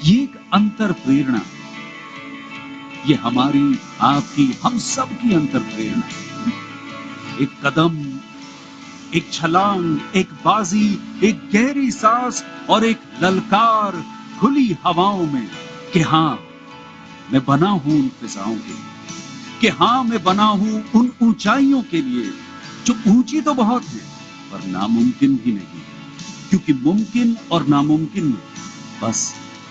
ये एक अंतर प्रेरणा, ये हमारी, आपकी, हम सब की अंतर प्रेरणा। एक कदम, एक छलांग, एक बाजी, एक गहरी सांस और एक ललकार खुली हवाओं में कि हाँ, मैं बना हूं उन फिजाओं के लिए, कि हाँ, मैं बना हूं उन ऊंचाइयों के लिए जो ऊंची तो बहुत है पर नामुमकिन भी नहीं, क्योंकि मुमकिन और नामुमकिन में बस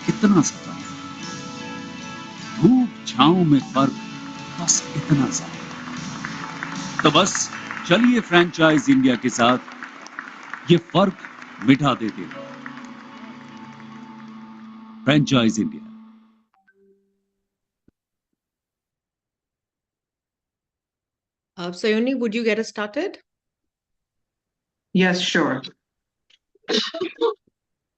इतना सा फर्क है। धूप छांव में फर्क, बस इतना सा। तो बस चलिए फ्रेंचाइज इंडिया के साथ ये फर्क मिटा देते हैं। Franchise India. Sayoni, would you get us started? Yes, sure.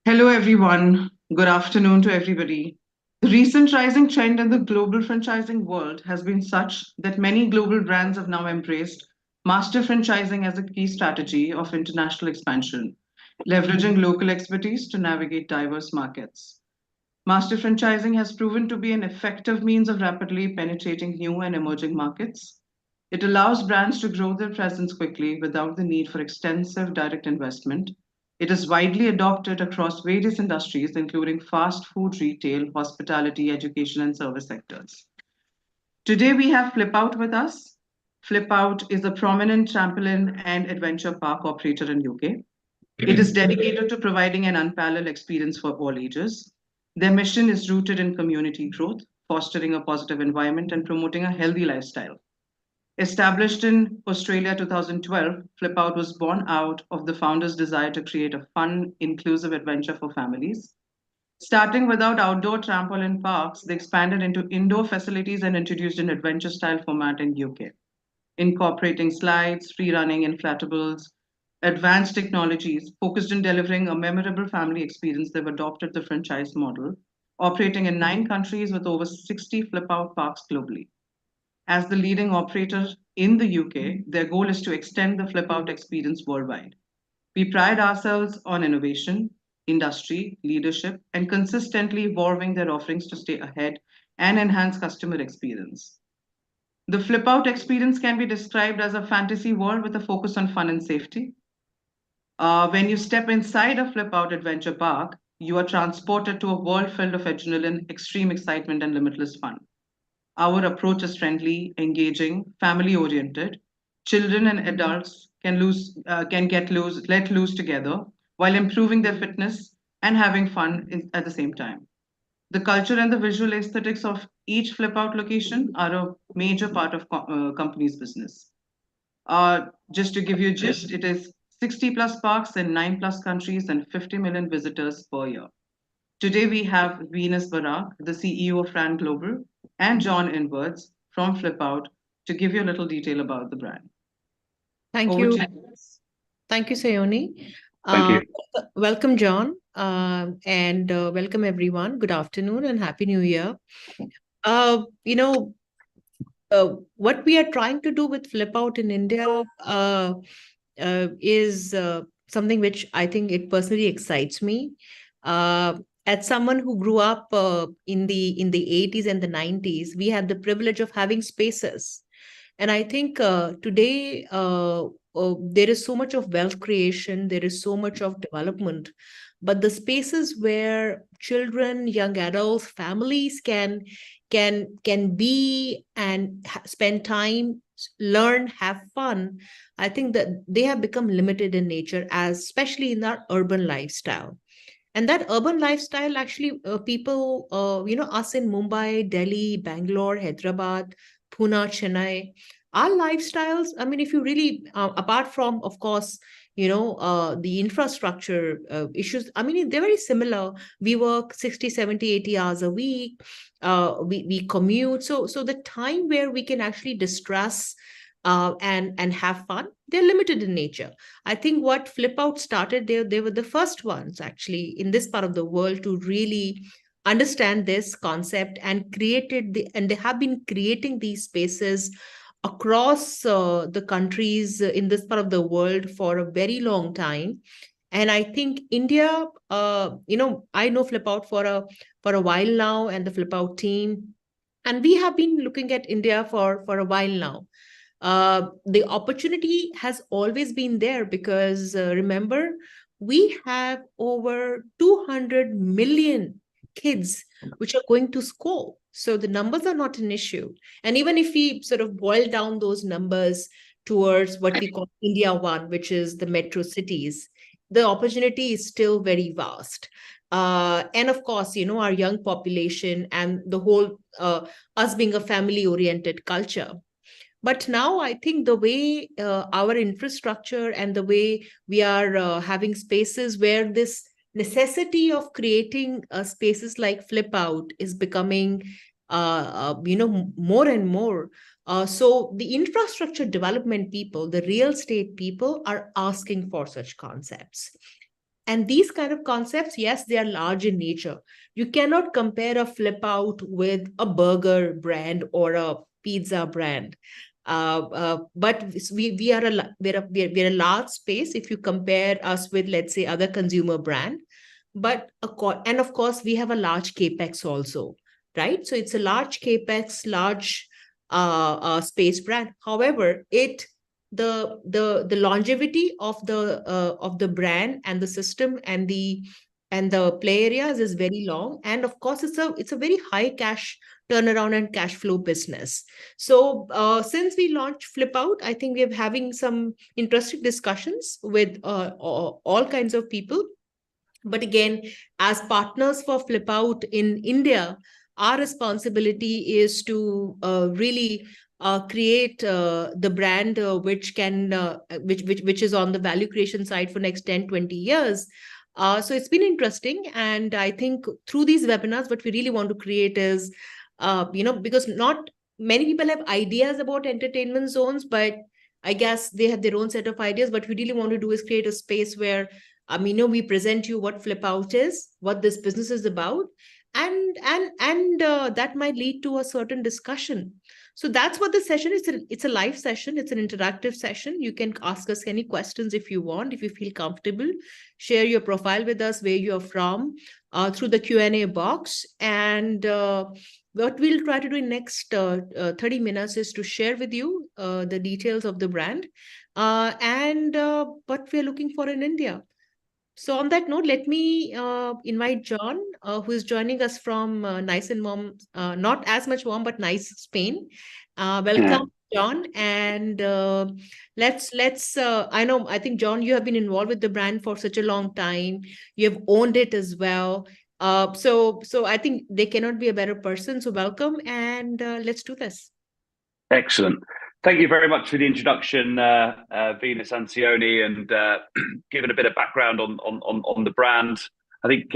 Hello, everyone. Good afternoon to everybody. The recent rising trend in the global franchising world has been such that many global brands have now embraced master franchising as a key strategy of international expansion, leveraging local expertise to navigate diverse markets. Master franchising has proven to be an effective means of rapidly penetrating new and emerging markets. It allows brands to grow their presence quickly without the need for extensive direct investment. It is widely adopted across various industries, including fast food, retail, hospitality, education, and service sectors. Today, we have Flipout with us. Flipout is a prominent trampoline and adventure park operator in UK. It is dedicated to providing an unparalleled experience for all ages. Their mission is rooted in community growth, fostering a positive environment, and promoting a healthy lifestyle. Established in Australia 2012, Flipout was born out of the founder's desire to create a fun, inclusive adventure for families. Starting without outdoor trampoline parks, they expanded into indoor facilities and introduced an adventure style format in UK, incorporating slides, free running, inflatables, advanced technologies focused on delivering a memorable family experience. They've adopted the franchise model, operating in 9 countries with over 60 flip out parks globally. As the leading operator in the UK, their goal is to extend the flip out experience worldwide. We pride ourselves on innovation, industry, leadership, and consistently evolving their offerings to stay ahead and enhance customer experience. The flip out experience can be described as a fantasy world with a focus on fun and safety. When you step inside a flip out adventure park, you are transported to a world filled of adrenaline, extreme excitement, and limitless fun. Our approach is friendly, engaging, family oriented. Children and adults can let loose together while improving their fitness and having fun at the same time. The culture and the visual aesthetics of each flip out location are a major part of company's business. Just to give you a gist, it is 60 plus parks in 9 plus countries and 50 million visitors per year. Today we have Venus Barak, the CEO of Fran Global, and John Inwards from Flipout to give you a little detail about the brand. Thank Over you. to you. Thank you, Sayoni. Thank you. Welcome, John, and welcome everyone. Good afternoon and Happy New Year. Uh, you know, what we are trying to do with Flip Out in India is something which I think it personally excites me. Uh, as someone who grew up in the 80s and the 90s, we had the privilege of having spaces. And I think today there is so much of wealth creation, there is so much of development, but the spaces where children, young adults, families can be and spend time, learn, have fun. I think that they have become limited in nature, as especially in our urban lifestyle. And that urban lifestyle, actually, people, us in Mumbai, Delhi, Bangalore, Hyderabad, Pune, Chennai, our lifestyles, I mean, if you really, apart from, of course, the infrastructure issues, I mean, they're very similar. We work 60, 70, 80 hours a week. We commute. So the time where we can actually distress and have fun, they're limited in nature. I think what Flip Out started, they were the first ones actually in this part of the world to really understand this concept and and they have been creating these spaces across the countries in this part of the world for a very long time. And I think India, I know Flipout for a while now, and the Flipout team, and we have been looking at India for a while now. The opportunity has always been there because remember, we have over 200 million kids which are going to school. So the numbers are not an issue. And even if we sort of boil down those numbers towards what we call India 1, which is the metro cities, the opportunity is still very vast. And of course, our young population and the whole us being a family oriented culture. But now I think the way our infrastructure and the way we are having spaces where this necessity of creating spaces like Flipout is becoming, more and more. So the infrastructure development people, the real estate people are asking for such concepts. And these kind of concepts, yes, they are large in nature. You cannot compare a Flipout with a burger brand or a pizza brand. But we're a large space if you compare us with, let's say, other consumer brand. And of course, we have a large capex also, right? So it's a large capex, large space brand. However, the longevity of the brand and the system and the play areas is very long, and of course it's a very high cash turnaround and cash flow business. So since we launched Flipout, I think we're having some interesting discussions with all kinds of people. But again, as partners for Flipout in India, our responsibility is to really create the brand which is on the value creation side for next 10-20 years. So it's been interesting, and I think through these webinars what we really want to create is because not many people have ideas about entertainment zones, but I guess they have their own set of ideas. What we really want to do is create a space where we present you what Flipout is, what this business is about, and that might lead to a certain discussion. So that's what the session is. It's a live session. It's an interactive session. You can ask us any questions if you want, if you feel comfortable. Share your profile with us, where you're from, through the Q&A box. And what we'll try to do in next 30 minutes is to share with you the details of the brand and what we're looking for in India. So on that note, let me invite John, who is joining us from nice and warm, not as much warm, but nice Spain. Welcome, John. And I think, John, you have been involved with the brand for such a long time. You have owned it as well. So I think they cannot be a better person. So welcome, and let's do this. Excellent. Thank you very much for the introduction, Venus Ancioni, and giving a bit of background on the brand. I think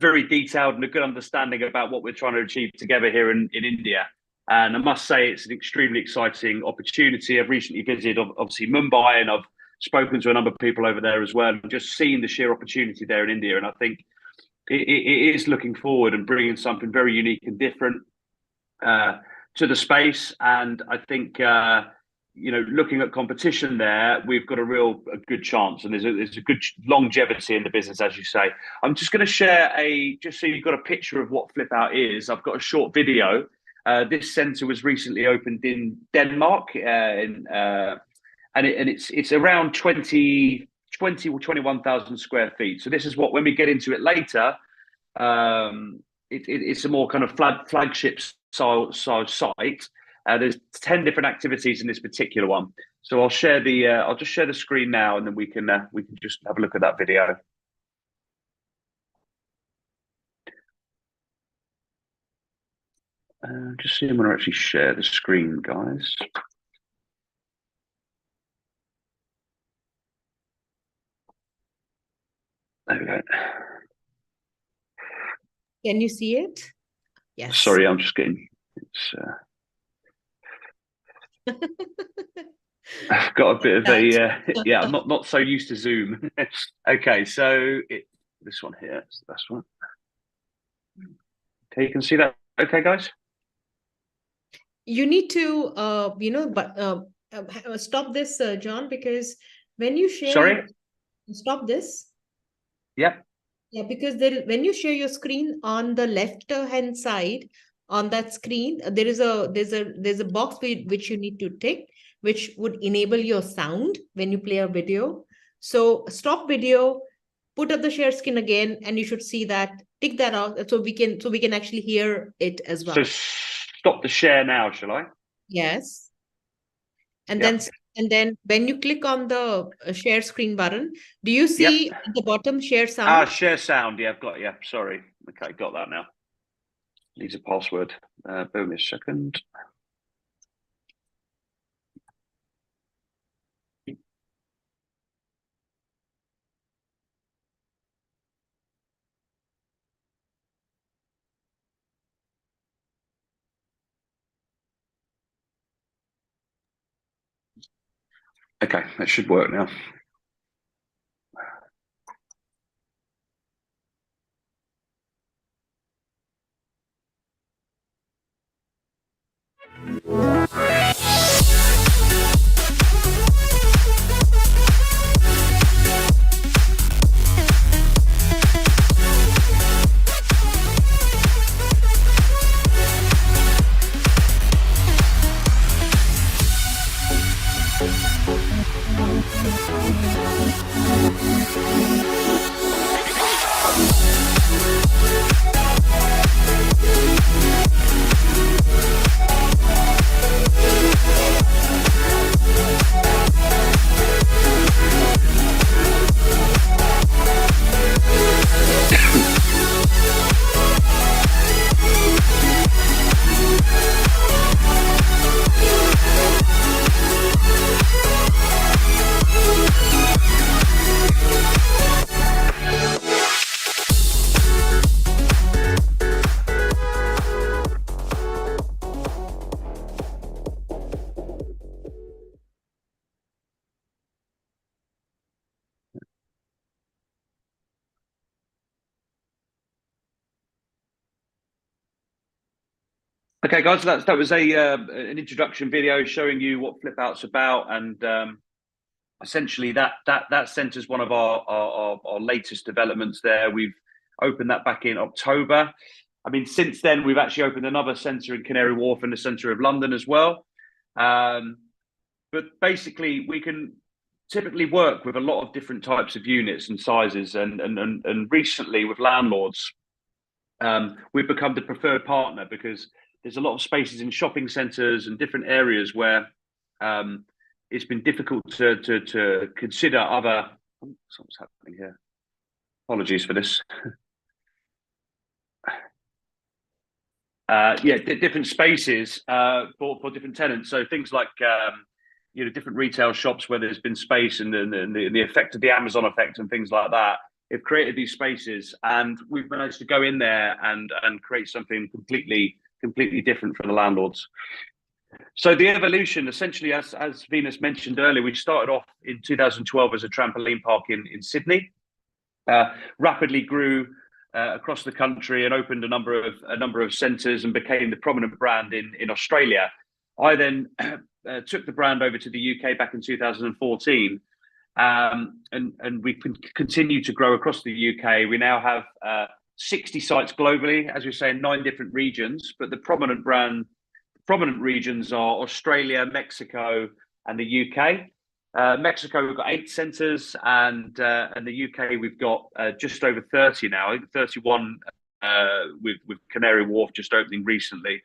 very detailed and a good understanding about what we're trying to achieve together here in India. And I must say, it's an extremely exciting opportunity. I've recently visited, obviously, Mumbai, and I've spoken to a number of people over there as well, and just seen the sheer opportunity there in India. And I think it is looking forward and bringing something very unique and different to the space. And I think looking at competition there, we've got a good chance, and there's a good longevity in the business, as you say. I'm just going to share just so you've got a picture of what Flipout is. I've got a short video. This centre was recently opened in Denmark, and it's around 20 or 21,000 square feet. So this is what, when we get into it later, it's a more kind of flagship style site. There's 10 different activities in this particular one. So I'll just share the screen now, and then we can just have a look at that video. Just see, I'm going to actually share the screen, guys. There we go. Can you see it? Yes. Sorry, I'm just getting. I've got a bit of yeah. I'm not so used to Zoom. Okay, so this one here is the best one. Okay, you can see that. Okay, guys. You need to stop this, John, because when you share. Sorry. Stop this. Yep. Yeah, because there, when you share your screen on the left hand side on that screen, there's a box which you need to tick, which would enable your sound when you play a video. So stop video, put up the share screen again, and you should see that. Tick that out so we can actually hear it as well. So stop the share now, shall I? Yes. And Yep. then when you click on the share screen button, do you see at the bottom share sound? Ah, share sound. Yeah, I've got. Yeah, sorry. Okay, got that now. Needs a password. Bear me a second. Okay, that should work now. Okay, guys, that was an introduction video showing you what Flipout's about, and essentially that centres one of our latest developments. There, we've opened that back in October. I mean, since then we've actually opened another centre in Canary Wharf and the centre of London as well. But basically, we can typically work with a lot of different types of units and sizes, and recently with landlords, we've become the preferred partner because there's a lot of spaces in shopping centres and different areas where it's been difficult to consider other. What's happening here? Apologies for this. Different spaces for different tenants. So things like different retail shops where there's been space and the effect of the Amazon effect and things like that. Have created these spaces, and we've managed to go in there and create something completely different for the landlords. So the evolution, essentially, as Venus mentioned earlier, we started off in 2012 as a trampoline park in Sydney, rapidly grew across the country and opened a number of centres and became the prominent brand in Australia. I then took the brand over to the UK back in 2014. And we continue to grow across the UK. We now have 60 sites globally, as we say, in 9 different regions. But the prominent regions are Australia, Mexico, and the UK. Mexico, we've got 8 centres, and the UK, we've got just over 30 now. I think 31 with Canary Wharf just opening recently.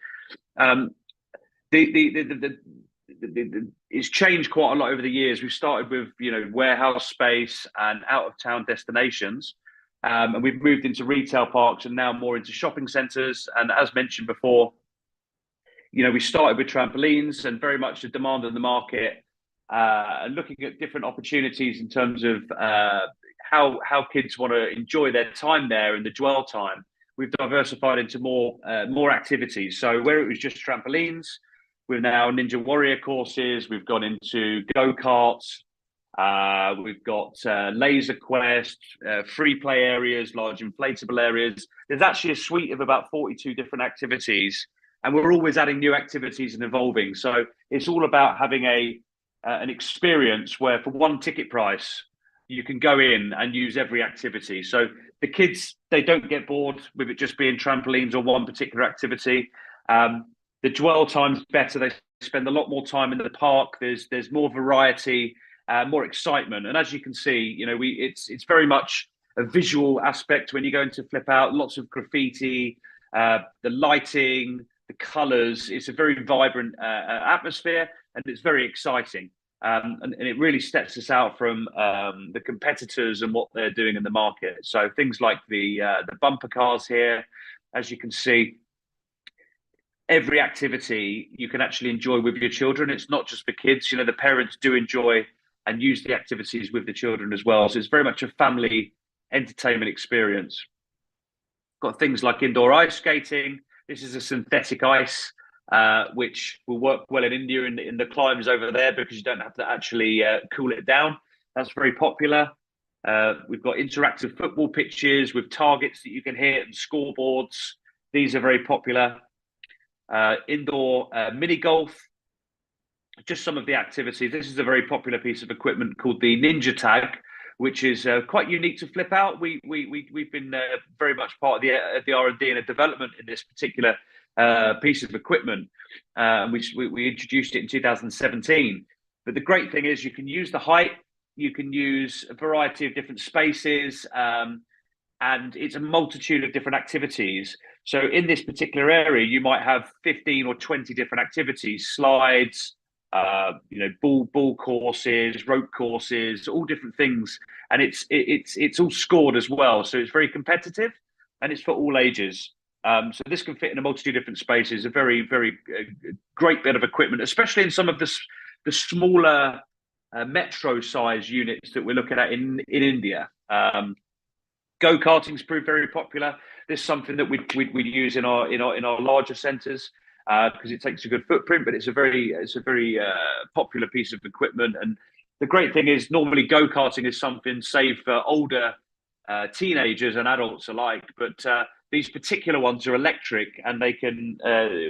It's changed quite a lot over the years. We've started with warehouse space and out of town destinations, and we've moved into retail parks and now more into shopping centres. And as mentioned before, we started with trampolines and very much the demand in the market, and looking at different opportunities in terms of how kids want to enjoy their time there and the dwell time. We've diversified into more activities. So where it was just trampolines, we're now Ninja Warrior courses. We've gone into go-karts. We've got laser quest, free play areas, large inflatable areas. There's actually a suite of about 42 different activities, and we're always adding new activities and evolving. So it's all about having an experience where for one ticket price, you can go in and use every activity. So the kids, they don't get bored with it just being trampolines or one particular activity. The dwell time's better. They spend a lot more time in the park. There's more variety, more excitement. And as you can see, you know, it's very much a visual aspect when you go into Flipout. Lots of graffiti, the lighting, the colours. It's a very vibrant atmosphere, and it's very exciting. And it really steps us out from the competitors and what they're doing in the market. So things like the bumper cars here, as you can see, every activity you can actually enjoy with your children. It's not just for kids. You know, the parents do enjoy and use the activities with the children as well. So it's very much a family entertainment experience. Got things like indoor ice skating. This is a synthetic ice, which will work well in India in the climbs over there because you don't have to actually cool it down. That's very popular. We've got interactive football pitches with targets that you can hit and scoreboards. These are very popular. Indoor mini golf, just some of the activities. This is a very popular piece of equipment called the Ninja Tag, which is quite unique to Flipout. We've been very much part of the R&D and the development in this particular piece of equipment, which we introduced it in 2017. But the great thing is you can use the height, you can use a variety of different spaces, and it's a multitude of different activities. So in this particular area, you might have 15 or 20 different activities, slides, you know, ball courses, rope courses, all different things. And it's all scored as well. So it's very competitive and it's for all ages. So this can fit in a multitude of different spaces, a very, very great bit of equipment, especially in some of the smaller metro size units that we're looking at in India. Go-karting's proved very popular. This is something that we'd use in our larger centres because it takes a good footprint, but it's a very popular piece of equipment. And the great thing is normally go-karting is something saved for older teenagers and adults alike, but these particular ones are electric, and they can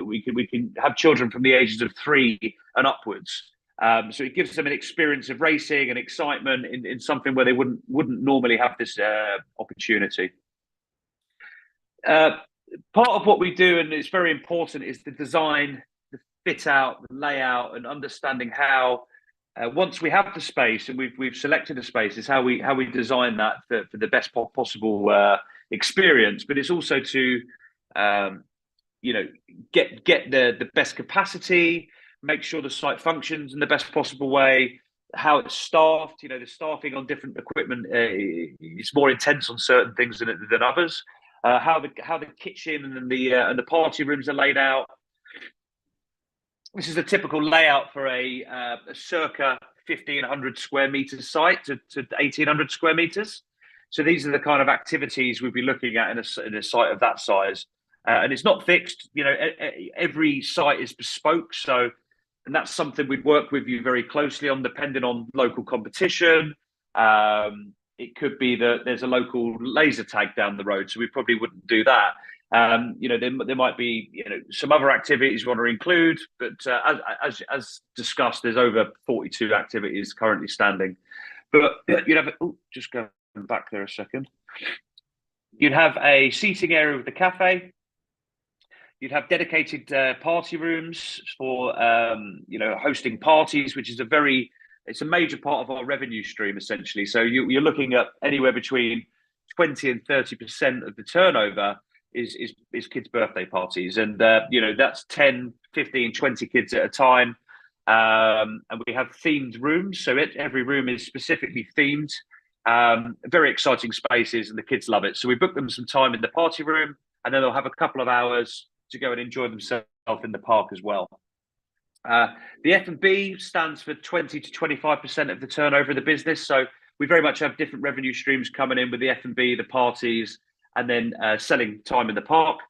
we can have children from the ages of 3 and upwards. So it gives them an experience of racing and excitement in something where they wouldn't normally have this opportunity. Part of what we do, and it's very important, is the design, the fit out, the layout, and understanding how once we have the space and we've selected a space, is how we design that for the best possible experience. But it's also to you know, get the best capacity, make sure the site functions in the best possible way, how it's staffed. You know, the staffing on different equipment is more intense on certain things than others. How the kitchen and the party rooms are laid out. This is a typical layout for a circa 1,500 square meters site to 1,800 square meters. So these are the kind of activities we'd be looking at in a site of that size. And it's not fixed. You know, every site is bespoke. So, and that's something we'd work with you very closely on, depending on local competition. It could be that there's a local laser tag down the road, so we probably wouldn't do that. You know, there might be, you know, some other activities we want to include, but as discussed, there's over 42 activities currently standing. But you'd have just go back there a second. You'd have a seating area with the cafe. You'd have dedicated party rooms for you know, hosting parties, which is it's a major part of our revenue stream, essentially. So you're looking at anywhere between 20 and 30% of the turnover is kids' birthday parties. And, you know, that's 10, 15, 20 kids at a time. And we have themed rooms. So every room is specifically themed. Very exciting spaces, and the kids love it. So we book them some time in the party room, and then they'll have a couple of hours to go and enjoy themselves in the park as well. The F&B stands for 20 to 25% of the turnover of the business. So we very much have different revenue streams coming in with the F&B, the parties, and then selling time in the park.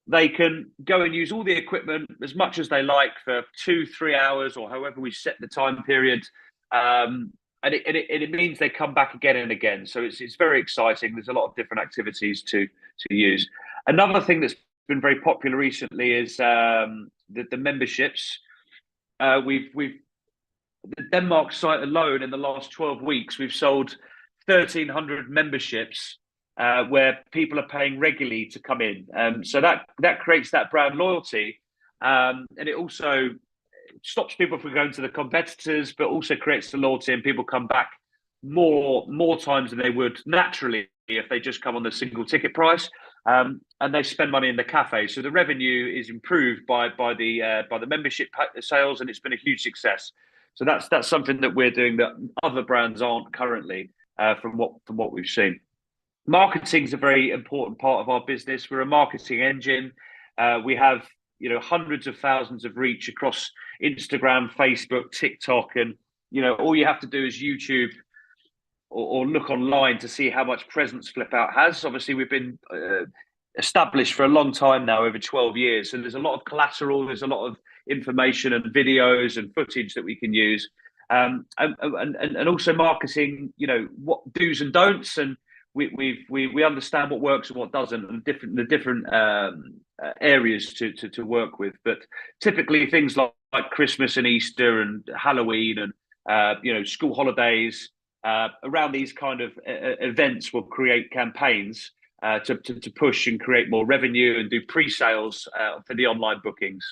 They can go and use all the equipment as much as they like for 2-3 hours, or however we set the time period. And it means they come back again and again. So it's very exciting. There's a lot of different activities to use. Another thing that's been very popular recently is the memberships. We've the Denmark site alone, in the last 12 weeks, we've sold 1,300 memberships where people are paying regularly to come in. So that creates that brand loyalty, and it also stops people from going to the competitors, but also creates the loyalty, and people come back more times than they would naturally if they just come on the single ticket price, and they spend money in the cafe. So the revenue is improved by the membership sales, and it's been a huge success. So that's something that we're doing that other brands aren't currently, from what we've seen. Marketing is a very important part of our business. We're a marketing engine. We have hundreds of thousands of reach across Instagram, Facebook, TikTok, and all you have to do is YouTube or look online to see how much presence Flipout has. Obviously, we've been established for a long time now, over 12 years. So there's a lot of collateral, there's a lot of information and videos and footage that we can use. And also marketing, what do's and don'ts, and we understand what works and what doesn't, and the different areas to work with. But typically things like Christmas and Easter and Halloween and school holidays, around these kind of events, will create campaigns to push and create more revenue and do pre-sales for the online bookings.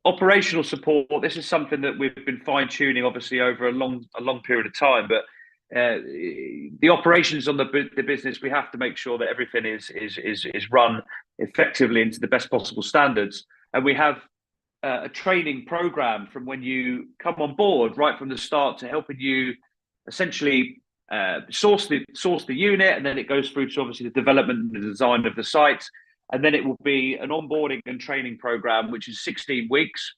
Operational support, this is something that we've been fine-tuning obviously over a long period of time, but the operations on the business, we have to make sure that everything is run effectively into the best possible standards. And we have a training program from when you come on board, right from the start, to helping you essentially source the unit, and then it goes through to obviously the development and the design of the site. And then it will be an onboarding and training program, which is 16 weeks.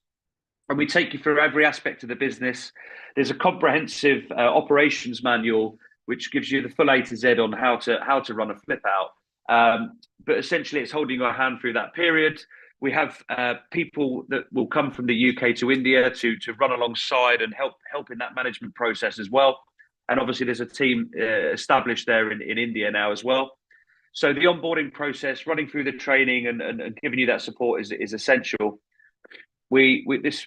And we take you through every aspect of the business. There's a comprehensive operations manual, which gives you the full A to Z on how to run a Flipout. But essentially, it's holding your hand through that period. We have people that will come from the UK to India to run alongside and help in that management process as well. And obviously, there's a team established there in India now as well. So the onboarding process, running through the training and giving you that support is essential. This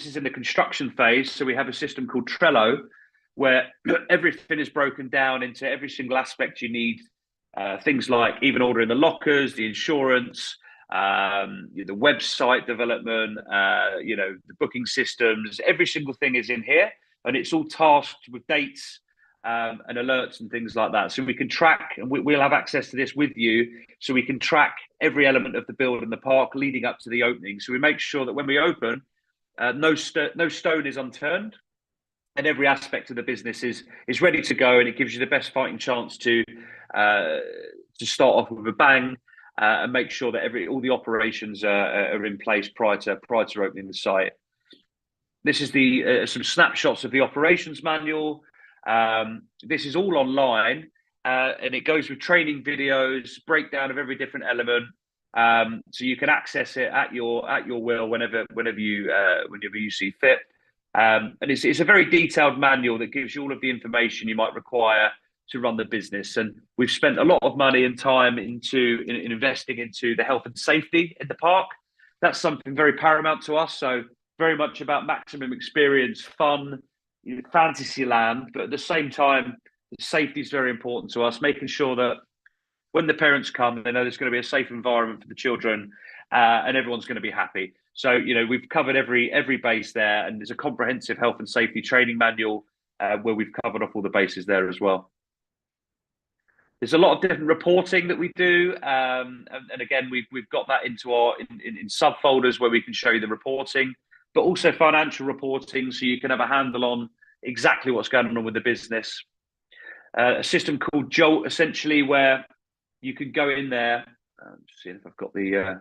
is in the construction phase, so we have a system called Trello, where everything is broken down into every single aspect you need. Things like even ordering the lockers, the insurance, the website development, the booking systems. Every single thing is in here, and it's all tasked with dates and alerts and things like that. So we can track, and we'll have access to this with you, so we can track every element of the build in the park leading up to the opening. So we make sure that when we open, no stone is unturned, and every aspect of the business is ready to go, and it gives you the best fighting chance to start off with a bang, and make sure that all the operations are in place prior to opening the site. This is some snapshots of the operations manual. This is all online, and it goes with training videos, breakdown of every different element, so you can access it at your will whenever you see fit. And it's a very detailed manual that gives you all of the information you might require to run the business. And we've spent a lot of money and time in investing into the health and safety in the park. That's something very paramount to us. So very much about maximum experience, fun, fantasy land, but at the same time, the safety is very important to us, making sure that when the parents come, they know there's going to be a safe environment for the children, and everyone's going to be happy. So, we've covered every base there, and there's a comprehensive health and safety training manual where we've covered off all the bases there as well. There's a lot of different reporting that we do, and again, we've got that into in subfolders where we can show you the reporting, but also financial reporting, so you can have a handle on exactly what's going on with the business. A system called Jolt, essentially, where you can go in there. Just seeing if I've got the.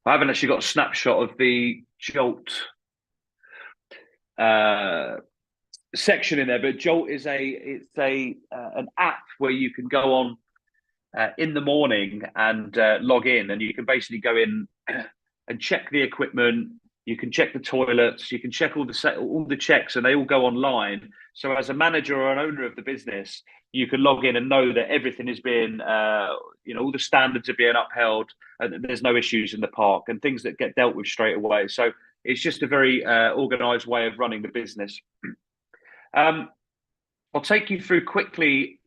I haven't actually got a snapshot of the Jolt section in there, but Jolt is an app where you can go on in the morning and log in, and you can basically go in and check the equipment, You can check the toilets, you can check all the checks, and they all go online. So as a manager or an owner of the business, you can log in and know that everything is being, all the standards are being upheld, and there's no issues in the park and things that get dealt with straight away. So it's just a very organized way of running the business. I'll take you through quickly.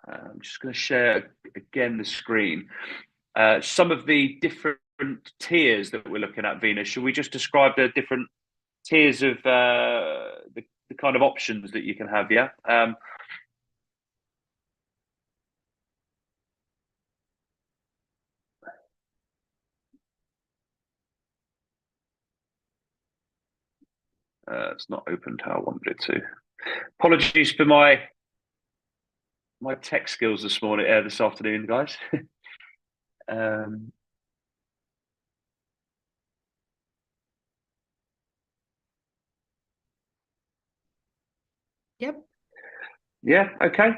I'm just going to share again the screen. Some of the different tiers that we're looking at, Venus. Should we just describe the different tiers of the kind of options that you can have? Yeah. It's not opened how I wanted it to. Apologies for my tech skills this afternoon, guys. Yep. Yeah. Okay.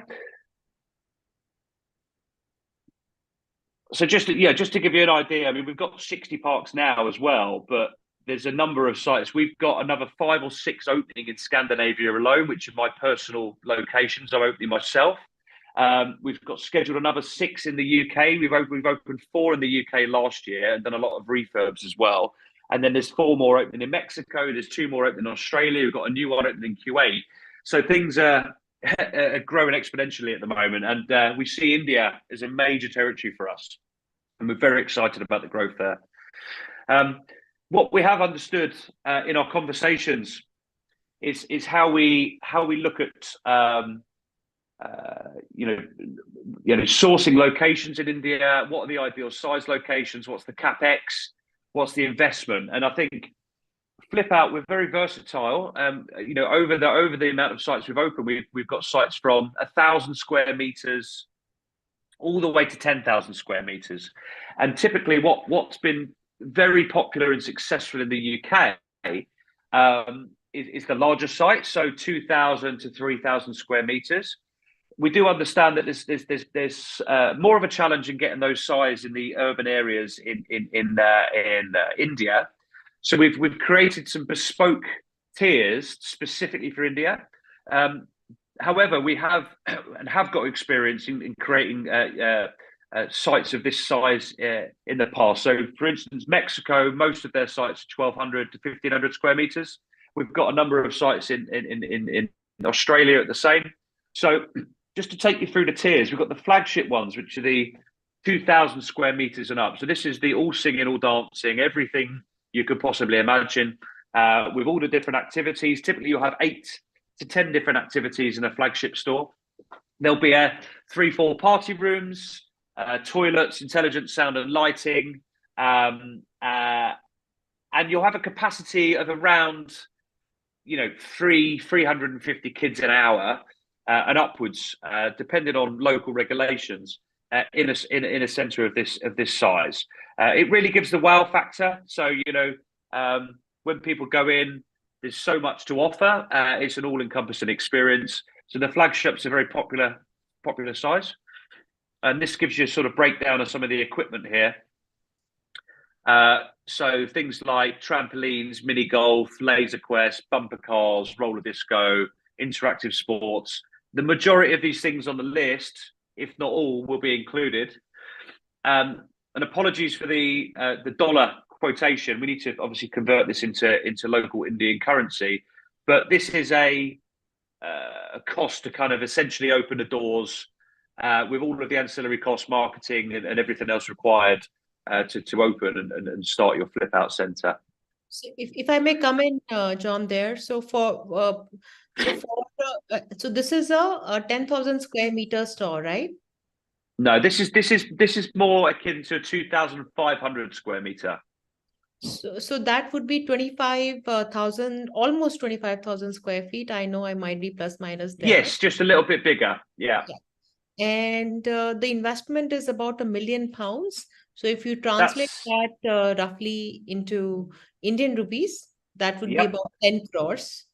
So just to give you an idea, I mean, we've got 60 parks now as well, but there's a number of sites. We've got another 5 or 6 opening in Scandinavia alone, which are my personal locations. I'm opening myself. We've got scheduled another 6 in the UK. We've opened 4 in the UK last year and done a lot of refurbs as well. And then there's 4 more opening in Mexico. There's 2 more opening in Australia. We've got a new one opening in Kuwait. So things are growing exponentially at the moment. And we see India as a major territory for us. And we're very excited about the growth there. What we have understood in our conversations is how we look at sourcing locations in India. What are the ideal size locations? What's the capex? What's the investment? And I think Flipout, we're very versatile. Over the amount of sites we've opened, we've got sites from 1,000 square meters all the way to 10,000 square meters. And typically, what's been very popular and successful in the UK is the larger sites, so 2,000 to 3,000 square meters. We do understand that there's more of a challenge in getting those size in the urban areas in India. So we've created some bespoke tiers specifically for India. However, we have got experience in creating sites of this size in the past. So, for instance, Mexico, most of their sites are 1,200 to 1,500 square meters. We've got a number of sites in Australia at the same. So, just to take you through the tiers, we've got the flagship ones, which are the 2,000 square meters and up. So this is the all singing, all dancing, everything you could possibly imagine, with all the different activities. Typically, you'll have 8 to 10 different activities in a flagship store. There'll be 3-4 party rooms, toilets, intelligent sound and lighting, and you'll have a capacity of around 350 kids an hour and upwards, depending on local regulations, in a centre of this size. It really gives the wow factor. So when people go in, there's so much to offer. It's an all-encompassing experience. So the flagships are very popular size. And this gives you a sort of breakdown of some of the equipment here. So things like trampolines, mini golf, laser quest, bumper cars, roller disco, interactive sports. The majority of these things on the list, if not all, will be included. And apologies for the dollar quotation. We need to obviously convert this into local Indian currency, but this is a cost to kind of essentially open the doors with all of the ancillary costs, marketing and everything else required to open and start your Flipout center. So if I may come in, John, there. So so this is a 10,000 square meter store, right? No, this is more akin to a 2,500 square meter. So that would be 25,000, almost 25,000 square feet. I know I might be plus minus there. Yes, just a little bit bigger. Yeah. And the investment is about £1 million. So if you translate that roughly into Indian rupees, that would be about 10 crores.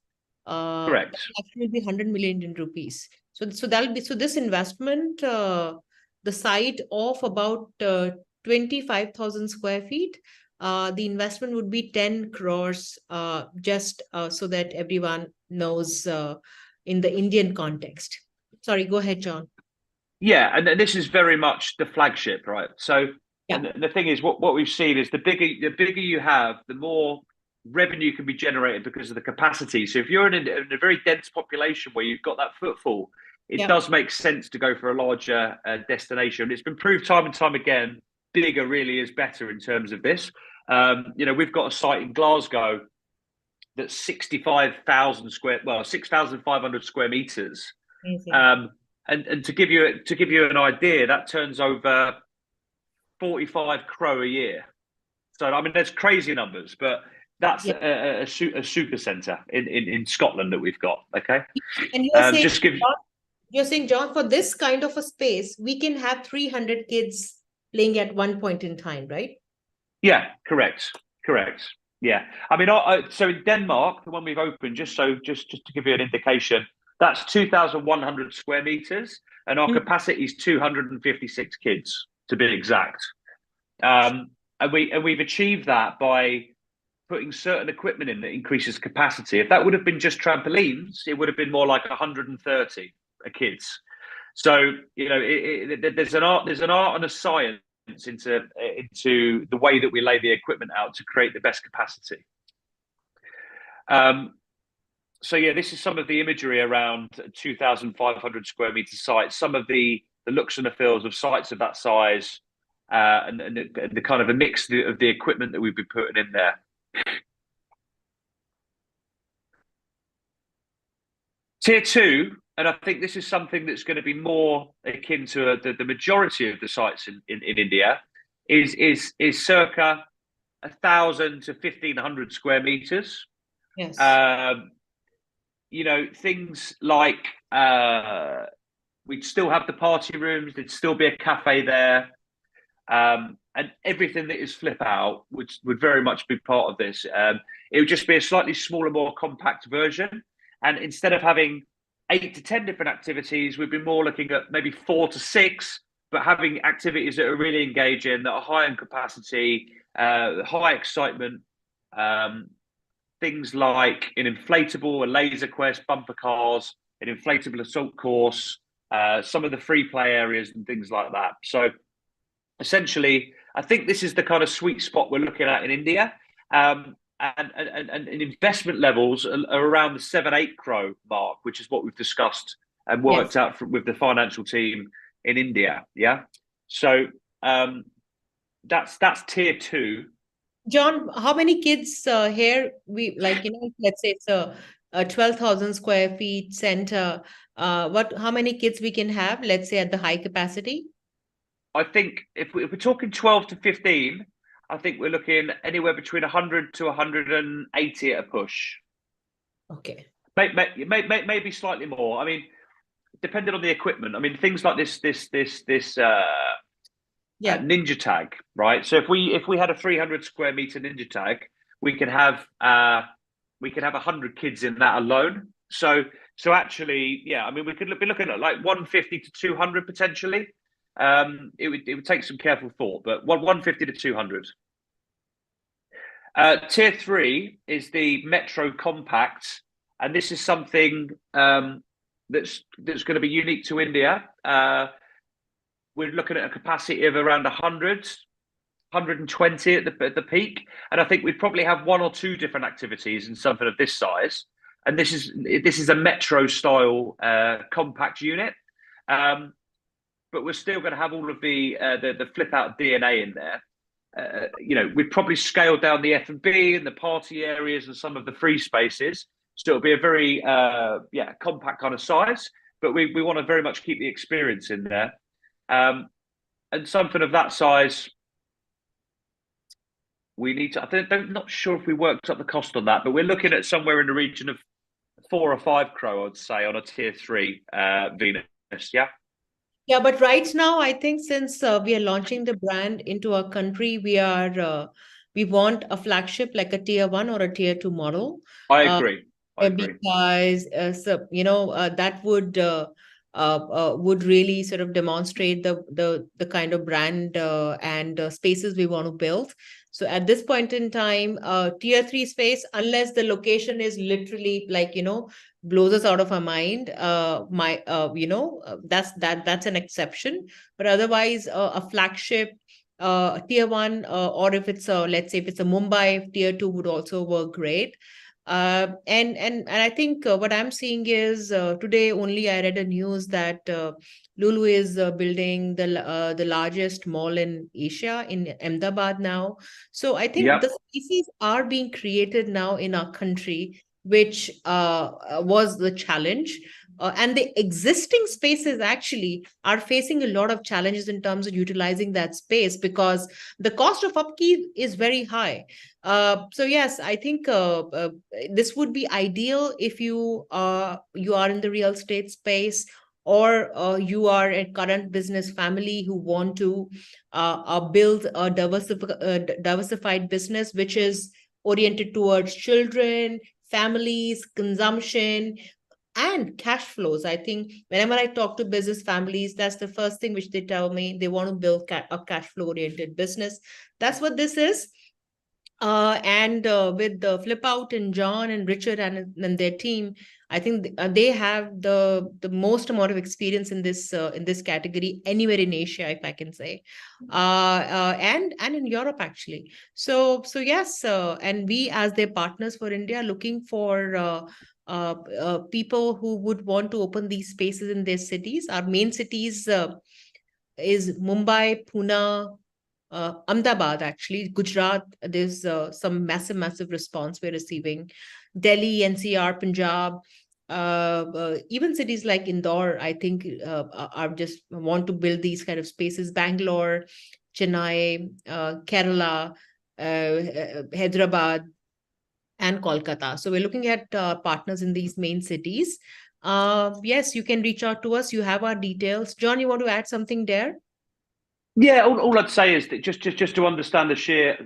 Correct. That actually will be 100 million Indian rupees. So this investment, the site of about 25,000 square feet the investment would be 10 crores, just so that everyone knows in the Indian context. Sorry, go ahead, John. Yeah, and this is very much the flagship, right? So, Yeah. and the thing is, what we've seen is the bigger you have, the more revenue can be generated because of the capacity. So, if you're in a very dense population where you've got that footfall, it Yeah. does make sense to go for a larger destination. It's been proved time and time again, bigger really is better in terms of this. We've got a site in Glasgow that's 65,000 6,500 square meters. Amazing. And to give you an idea, that turns over 45 crore a year. So I mean, there's crazy numbers, but that's a super centre in Scotland that we've got. Okay, and you're saying, just give. You're saying, John, for this kind of a space, we can have 300 kids playing at one point in time, right? Yeah, correct. Yeah, I mean, so in Denmark, the one we've opened, just to give you an indication, that's 2,100 square meters, and our capacity is 256 kids to be exact. And we've achieved that by putting certain equipment in that increases capacity. If that would have been just trampolines, it would have been more like 130 kids. So there's an art and a science into the way that we lay the equipment out to create the best capacity. So yeah, this is some of the imagery around 2,500 square meter sites, some of the looks and the feels of sites of that size, and the kind of a mix of the equipment that we've been putting in there. Tier 2, and I think this is something that's going to be more akin to the majority of the sites in India, is circa 1,000 to 1,500 square meters. Yes. Things like we'd still have the party rooms, there'd still be a cafe there, and everything that is Flipout would very much be part of this. It would just be a slightly smaller, more compact version. And instead of having 8 to 10 different activities, we'd be more looking at maybe 4 to 6, but having activities that are really engaging, that are high in capacity, high excitement. Things like an inflatable, a laser quest, bumper cars, an inflatable assault course, some of the free play areas and things like that. So essentially, I think this is the kind of sweet spot we're looking at in India. And investment levels are around the 7-8 crore mark, which is what we've discussed and worked out with the financial team in India. Yeah. So that's tier 2. John, how many kids here let's say it's a 12,000 square feet center. How many kids we can have, let's say, at the high capacity? I think if we're talking 12 to 15, I think we're looking anywhere between 100 to 180 at a push. Okay. Maybe slightly more. I mean, depending on the equipment. I mean, things like this ninja tag, right? So if we had a 300 square meter ninja tag, we could have 100 kids in that alone. So actually, yeah, I mean, we could be looking at like 150 to 200 potentially. It would take some careful thought, but 150 to 200. Tier 3 is the Metro Compact, and this is something that's going to be unique to India. We're looking at a capacity of around 100, 120 at the peak, and I think we'd probably have 1 or 2 different activities in something of this size. And this is a Metro style compact unit. But we're still going to have all of the Flipout DNA in there. We'd probably scale down the F&B and the party areas and some of the free spaces. So it'll be a very compact kind of size. But we want to very much keep the experience in there. And something of that size, we need to. I'm not sure if we worked up the cost on that, but we're looking at somewhere in the region of 4 or 5 crore, I'd say, on a tier 3 Venus. Yeah. Yeah, but right now, I think since we are launching the brand into our country, we want a flagship like a tier 1 or a tier 2 model. I agree. Because that would really sort of demonstrate the kind of brand and spaces we want to build. So at this point in time, tier 3 space, unless the location is literally like, blows us out of our mind, that's an exception. But otherwise, a flagship tier 1, or if it's let's say if it's a Mumbai, tier 2 would also work great. And I think what I'm seeing is today only I read a news that Lulu is building the largest mall in Asia in Ahmedabad now. So I think the spaces are being created now in our country, which was the challenge. And the existing spaces actually are facing a lot of challenges in terms of utilizing that space because the cost of upkeep is very high. So yes, I think this would be ideal if you are in the real estate space, or you are a current business family who want to build a diversified business which is oriented towards children, families, consumption, and cash flows. I think whenever I talk to business families, that's the first thing which they tell me. They want to build a cash flow oriented business. That's what this is. And with the Flipout and John and Richard and their team, I think they have the most amount of experience in this category anywhere in Asia, if I can say, and in Europe actually. So yes, and we as their partners for India are looking for people who would want to open these spaces in their cities. Our main cities is Mumbai, Pune, Ahmedabad, actually, Gujarat. There's some massive response we're receiving. Delhi, NCR, Punjab, even cities like Indore, I think, are just want to build these kind of spaces. Bangalore, Chennai, Kerala, Hyderabad, and Kolkata. So we're looking at partners in these main cities. Yes, you can reach out to us. You have our details. John, you want to add something there? Yeah, all I'd say is that just to understand the sheer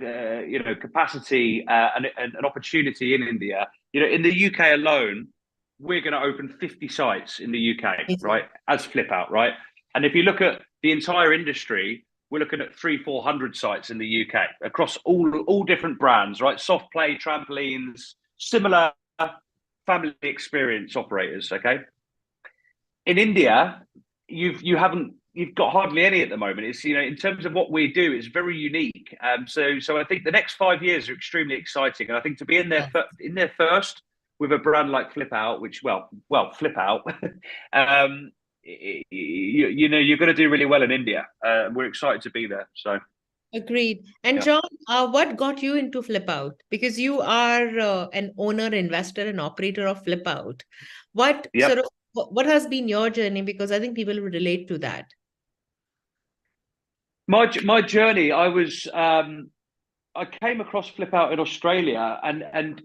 capacity and an opportunity in India. In the UK alone, we're going to open 50 sites in the UK, right, as Flipout, right? And if you look at the entire industry, we're looking at 300-400 sites in the UK across all different brands, right? Soft play, trampolines, similar family experience operators. Okay. In India, you've got hardly any at the moment. It's in terms of what we do, it's very unique. So I think the next 5 years are extremely exciting, and I think to be in there first with a brand like Flipout, which Flipout, you're going to do really well in India. We're excited to be there. So. Agreed. And John, what got you into Flipout? Because you are an owner, investor, and operator of Flipout. What has been your journey? Because I think people will relate to that. My journey, I came across Flipout in Australia, and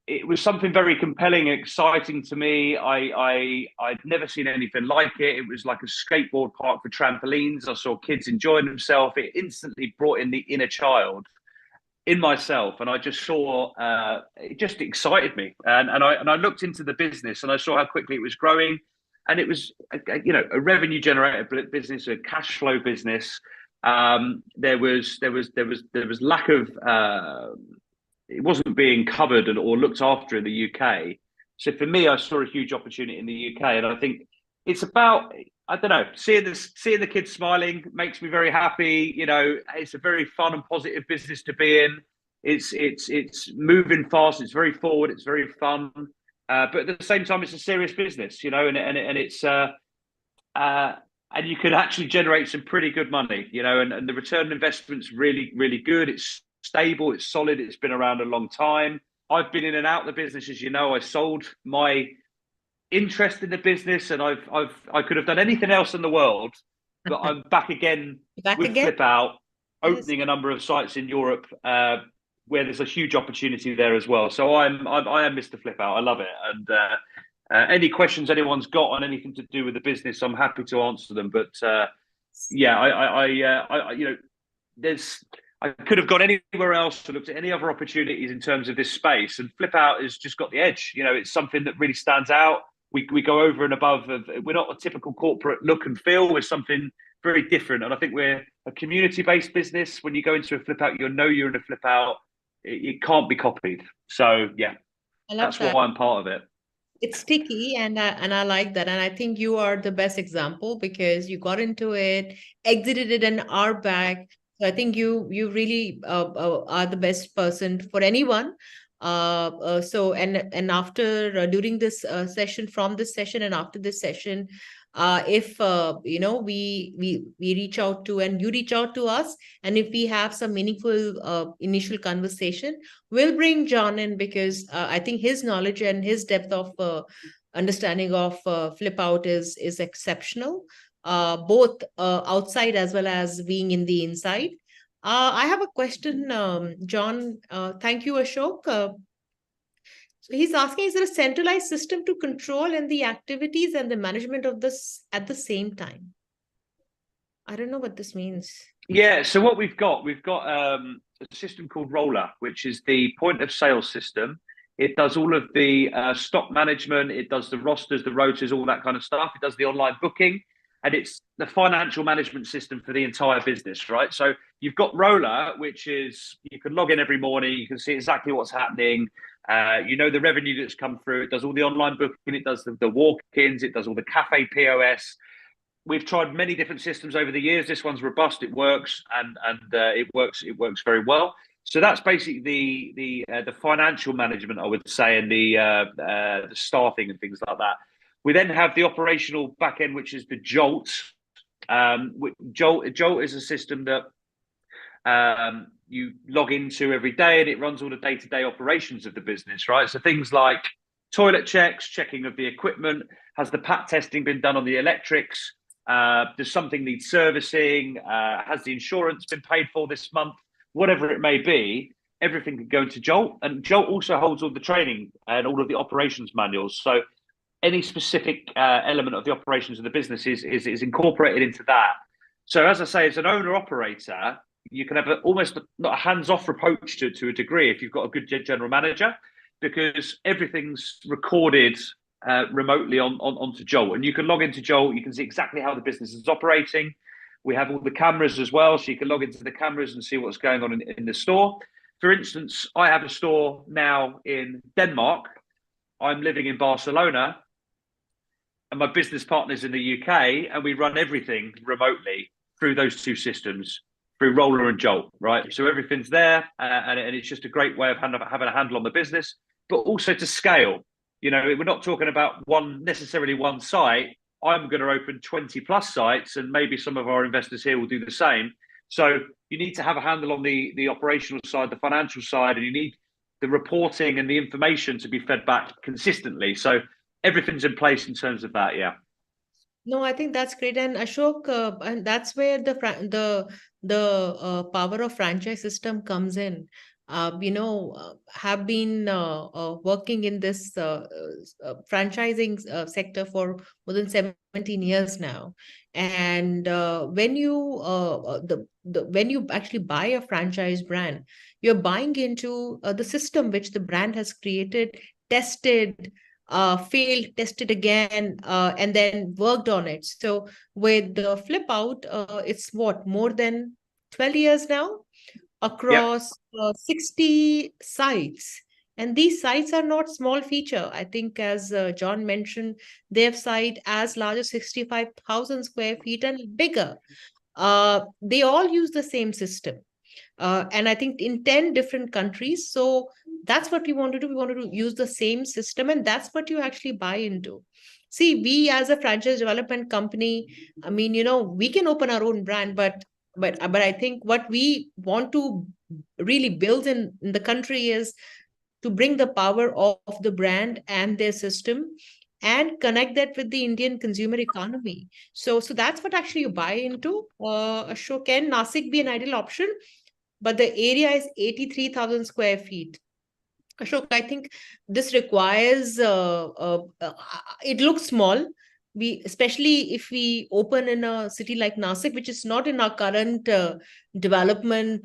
it was something very compelling, exciting to me. I'd never seen anything like it. It was like a skateboard park for trampolines. I saw kids enjoying themselves. It instantly brought in the inner child in myself, and I just saw it just excited me. And I looked into the business, and I saw how quickly it was growing, and it was a revenue generator business, a cash flow business. There was lack of it wasn't being covered or looked after in the UK. So for me, I saw a huge opportunity in the UK, and I think it's about, I don't know, seeing the kids smiling makes me very happy. It's a very fun and positive business to be in. It's moving fast. It's very forward. It's very fun. But at the same time, it's a serious business, and it's and you can actually generate some pretty good money, and the return on investment's really, really good. It's stable, it's solid, it's been around a long time. I've been in and out of the business, as you know. I sold my interest in the business, and I could have done anything else in the world, but I'm back again with Flipout, opening a number of sites in Europe where there's a huge opportunity there as well. So I am Mr. Flipout. I love it, and any questions anyone's got on anything to do with the business, I'm happy to answer them. But I could have gone anywhere else to look at any other opportunities in terms of this space, and Flipout has just got the edge. It's something that really stands out. We go over and above. We're not a typical corporate look and feel. We're something very different. And I think we're a community-based business. When you go into a Flipout, you're in a Flipout. It can't be copied. So yeah, that's why I'm part of it. It's sticky, and I like that. And I think you are the best example because you got into it, exited it an hour back. So I think you really are the best person for anyone. So and after during this session, from this session and after this session, if you know, we reach out to, and you reach out to us, and if we have some meaningful initial conversation, we'll bring John in, because I think his knowledge and his depth of understanding of Flipout is exceptional, both outside as well as being in the inside. I have a question, John. Thank you, Ashok. So he's asking, is there a centralized system to control and the activities and the management of this at the same time? I don't know what this means. Yeah, so what we've got a system called Roller, which is the point of sale system. It does all of the stock management, it does the rosters, the rotas, all that kind of stuff. It does the online booking, and it's the financial management system for the entire business, right? So you've got Roller, which is, you can log in every morning, you can see exactly what's happening. You know the revenue that's come through. It does all the online booking. It does the walk-ins. It does all the cafe POS. We've tried many different systems over the years. This one's robust. It works, and it works. It works very well. So that's basically the financial management, I would say, and the staffing and things like that. We then have the operational back end, which is the Jolt. Jolt is a system that you log into every day, and it runs all the day-to-day operations of the business, right? So things like toilet checks, checking of the equipment, has the pat testing been done on the electrics, does something need servicing, has the insurance been paid for this month, whatever it may be, everything can go into Jolt. And Jolt also holds all the training and all of the operations manuals. So any specific element of the operations of the business is incorporated into that. So as I say, as an owner-operator, you can have almost not a hands-off approach to a degree if you've got a good general manager, because everything's recorded remotely onto Jolt. And you can log into Jolt, you can see exactly how the business is operating. We have all the cameras as well, so you can log into the cameras and see what's going on in the store. For instance, I have a store now in Denmark. I'm living in Barcelona, and my business partner's in the UK, and we run everything remotely through those two systems, through Roller and Jolt, right? So everything's there, and it's just a great way of having a handle on the business, but also to scale. You know, we're not talking about necessarily one site. I'm going to open 20 plus sites, and maybe some of our investors here will do the same. So you need to have a handle on the operational side, the financial side, and you need the reporting and the information to be fed back consistently. So everything's in place in terms of that, yeah. No, I think that's great. And Ashok, and that's where the power of franchise system comes in. Have been working in this franchising sector for more than 17 years now. And when you when you actually buy a franchise brand, you're buying into the system which the brand has created, tested, failed, tested again, and then worked on it. So with the Flipout, it's what, more than 12 years now across 60 sites. And these sites are not small feature. I think, as John mentioned, they have site as large as 65,000 square feet and bigger. They all use the same system. And I think in 10 different countries. So that's what we want to do. We want to use the same system, and that's what you actually buy into. See, we as a franchise development company, I mean, we can open our own brand, but I think what we want to really build in the country is to bring the power of the brand and their system and connect that with the Indian consumer economy. So that's what actually you buy into. Ashok, can Nasik be an ideal option? But the area is 83,000 square feet. Ashok, I think this requires, it looks small. Especially if we open in a city like Nasik, which is not in our current development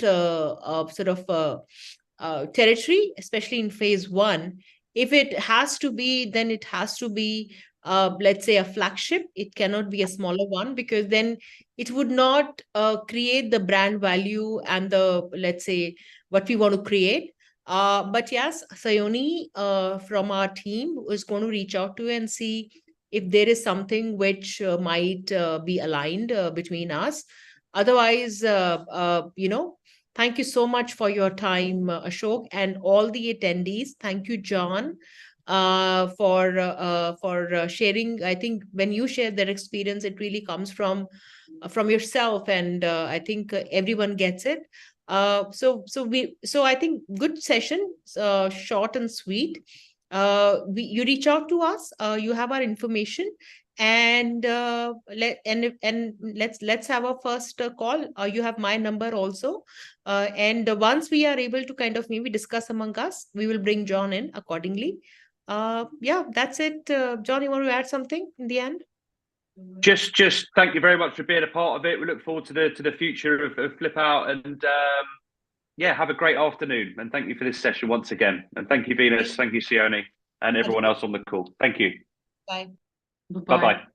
territory, especially in phase 1. If it has to be, then it has to be let's say a flagship. It cannot be a smaller one, because then it would not create the brand value and the, let's say, what we want to create. But yes, Sayoni from our team is going to reach out to you and see if there is something which might be aligned between us. Otherwise, thank you so much for your time, Ashok, and all the attendees. Thank you, John, for sharing. I think when you share their experience, it really comes from yourself, and I think everyone gets it. So I think good session, short and sweet. You reach out to us. You have our information, and let's have our first call. You have my number also, and once we are able to kind of maybe discuss among us, we will bring John in accordingly. Yeah, that's it. John, you want to add something in the end? Just thank you very much for being a part of it. We look forward to the future of Flipout, and yeah, have a great afternoon, and thank you for this session once again. And thank you, Venus, thank you, Sione, and everyone else on the call. Thank you. Bye. Bye-bye. Bye-bye.